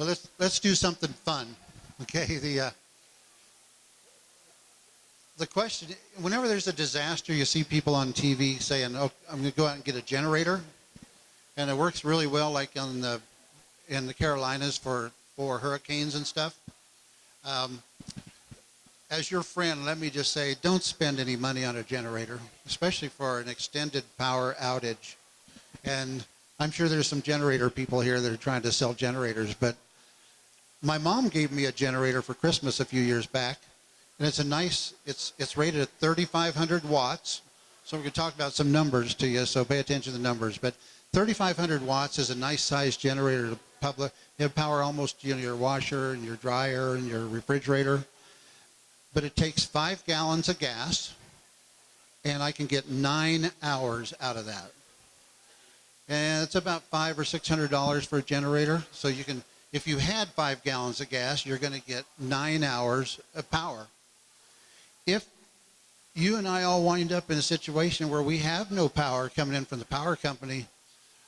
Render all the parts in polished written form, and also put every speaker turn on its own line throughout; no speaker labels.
Well, let's do something fun. Okay, the question, whenever there's a disaster, you see people on TV saying, "Oh, I'm going to go out and get a generator," and it works really well, like in the Carolinas for hurricanes and stuff. As your friend, let me just say, don't spend any money on a generator, especially for an extended power outage. And I'm sure there's some generator people here that are trying to sell generators, but my mom gave me a generator for Christmas a few years back, and it's rated at 3,500 watts. So we're going to talk about some numbers to you, so pay attention to the numbers. But 3,500 watts is a nice sized generator to public. It power almost your washer and your dryer and your refrigerator. But it takes 5 gallons of gas, and I can get 9 hours out of that. And it's about $500 or $600 for a generator. So you can, if you had 5 gallons of gas, you're going to get 9 hours of power. If you and I all wind up in a situation where we have no power coming in from the power company,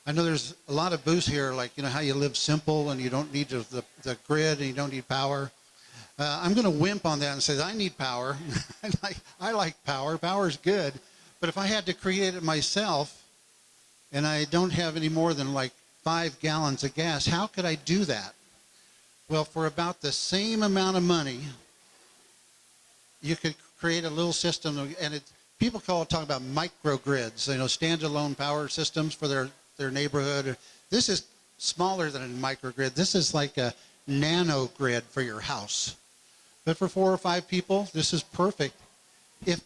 I know there's a lot of booths here, like, how you live simple and you don't need the grid and you don't need power. I'm going to wimp on that and say, I need power. I like power. Power's good. But if I had to create it myself and I don't have any more than like 5 gallons of gas, how could I do that? Well, for about the same amount of money, you could create a little system, and people talk about microgrids, standalone power systems for their neighborhood. This is smaller than a microgrid. This is like a nano grid for your house. But for 4 or 5 people, this is perfect. And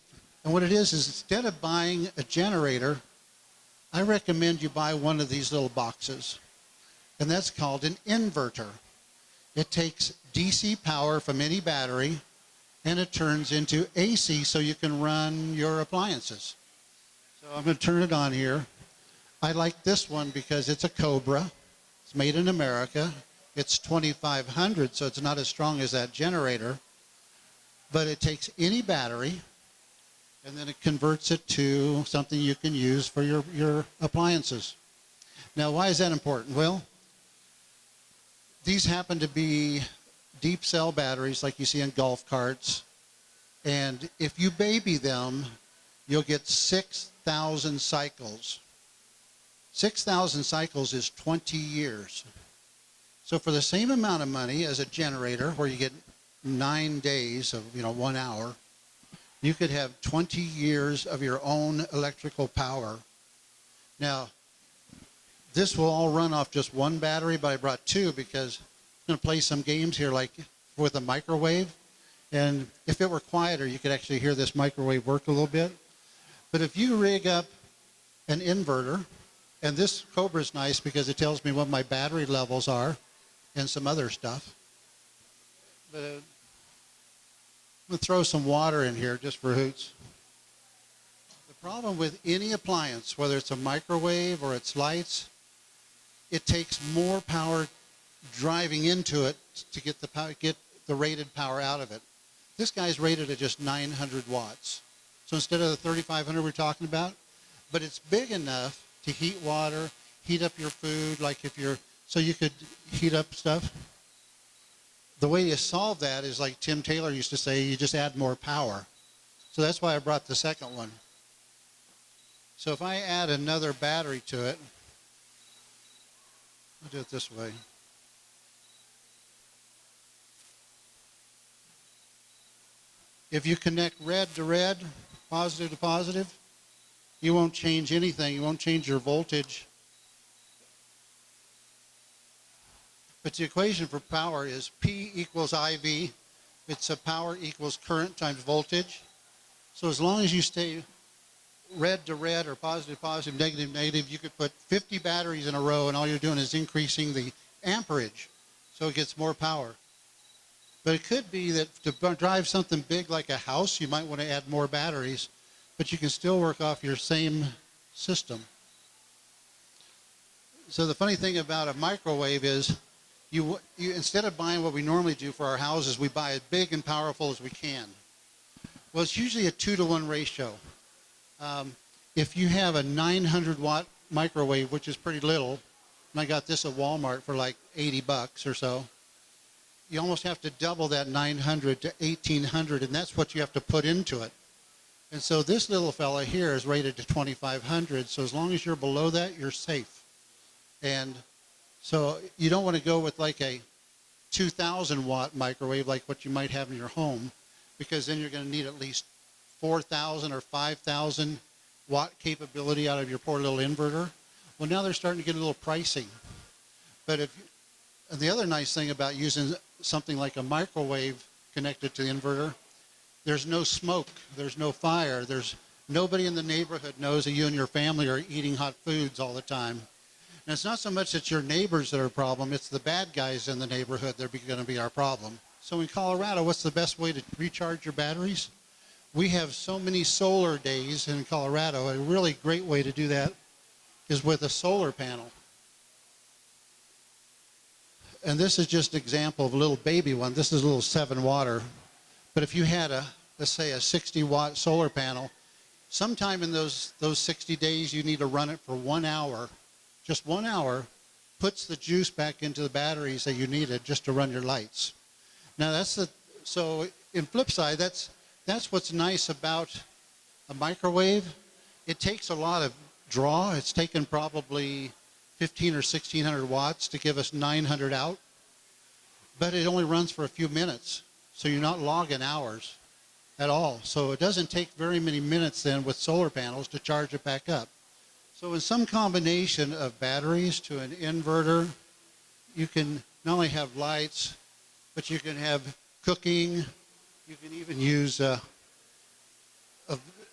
what it is instead of buying a generator, I recommend you buy one of these little boxes. And that's called an inverter. It takes DC power from any battery, and it turns into AC so you can run your appliances. So I'm going to turn it on here. I like this one because it's a Cobra. It's made in America. It's 2,500, so it's not as strong as that generator. But it takes any battery, and then it converts it to something you can use for your appliances. Now, why is that important? Well, these happen to be deep cell batteries like you see in golf carts. And if you baby them, you'll get 6,000 cycles. 6,000 cycles is 20 years. So for the same amount of money as a generator, where you get 9 days of 1 hour, you could have 20 years of your own electrical power. Now, this will all run off just one battery, but I brought 2 because I'm going to play some games here, like with a microwave. And if it were quieter, you could actually hear this microwave work a little bit. But if you rig up an inverter, and this Cobra is nice because it tells me what my battery levels are and some other stuff. But I'm going to throw some water in here just for hoots. The problem with any appliance, whether it's a microwave or it's lights, it takes more power driving into it to get the rated power out of it. This guy's rated at just 900 watts. So instead of the 3,500 we're talking about, but it's big enough to heat water, heat up your food, so you could heat up stuff. The way you solve that is like Tim Taylor used to say, you just add more power. So that's why I brought the second one. So if I add another battery to it, I'll do it this way. If you connect red to red, positive to positive, you won't change anything. You won't change your voltage. But the equation for power is P equals IV. It's a power equals current times voltage. So as long as you stay red to red or positive to positive, negative to negative, you could put 50 batteries in a row, and all you're doing is increasing the amperage so it gets more power. But it could be that to drive something big like a house, you might want to add more batteries, but you can still work off your same system. So the funny thing about a microwave is you instead of buying what we normally do for our houses, we buy as big and powerful as we can. Well, it's usually a 2-to-1 ratio. If you have a 900-watt microwave, which is pretty little, and I got this at Walmart for like $80 or so, you almost have to double that 900 to 1800, and that's what you have to put into it. And so this little fella here is rated to 2500, so as long as you're below that, you're safe. And so you don't want to go with like a 2000 watt microwave like what you might have in your home, because then you're going to need at least 4000 or 5000 watt capability out of your poor little inverter. Well, now they're starting to get a little pricey. But and the other nice thing about using something like a microwave connected to the inverter, there's no smoke, there's no fire, there's nobody in the neighborhood knows that you and your family are eating hot foods all the time. And it's not so much that your neighbors that are a problem, it's the bad guys in the neighborhood that are going to be our problem. So in Colorado, what's the best way to recharge your batteries? We have so many solar days in Colorado. A really great way to do that is with a solar panel. And this is just an example of a little baby one. This is a little 7-watter. But if you had let's say a 60-watt solar panel, sometime in those 60 days, you need to run it for 1 hour. Just 1 hour puts the juice back into the batteries that you needed just to run your lights. Now so in flip side, that's what's nice about a microwave. It takes a lot of draw. It's taken probably 15 or 1600 watts to give us 900 out, but it only runs for a few minutes. So you're not logging hours at all. So it doesn't take very many minutes then with solar panels to charge it back up. So in some combination of batteries to an inverter, you can not only have lights, but you can have cooking. You can even use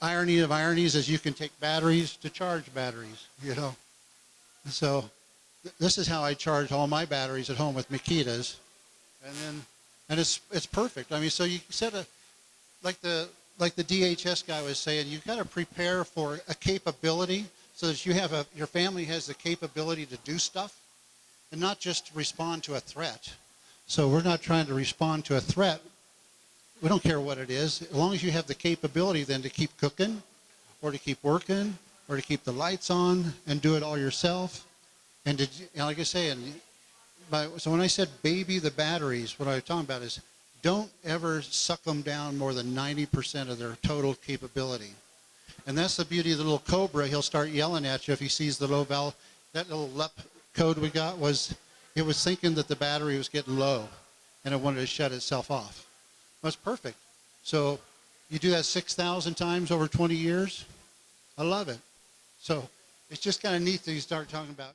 irony of ironies is you can take batteries to charge batteries, you know. So this is how I charge all my batteries at home with Makitas. And it's perfect. I mean, so you set like the DHS guy was saying, you've got to prepare for a capability so that your family has the capability to do stuff and not just respond to a threat. So we're not trying to respond to a threat. We don't care what it is, as long as you have the capability then to keep cooking or to keep working or to keep the lights on and do it all yourself. And like I say, so when I said baby the batteries, what I was talking about is don't ever suck them down more than 90% of their total capability. And that's the beauty of the little Cobra. He'll start yelling at you if he sees the low valve. That little LEP code we got was thinking that the battery was getting low and it wanted to shut itself off. That's perfect. So you do that 6,000 times over 20 years. I love it. So it's just kind of neat that you start talking about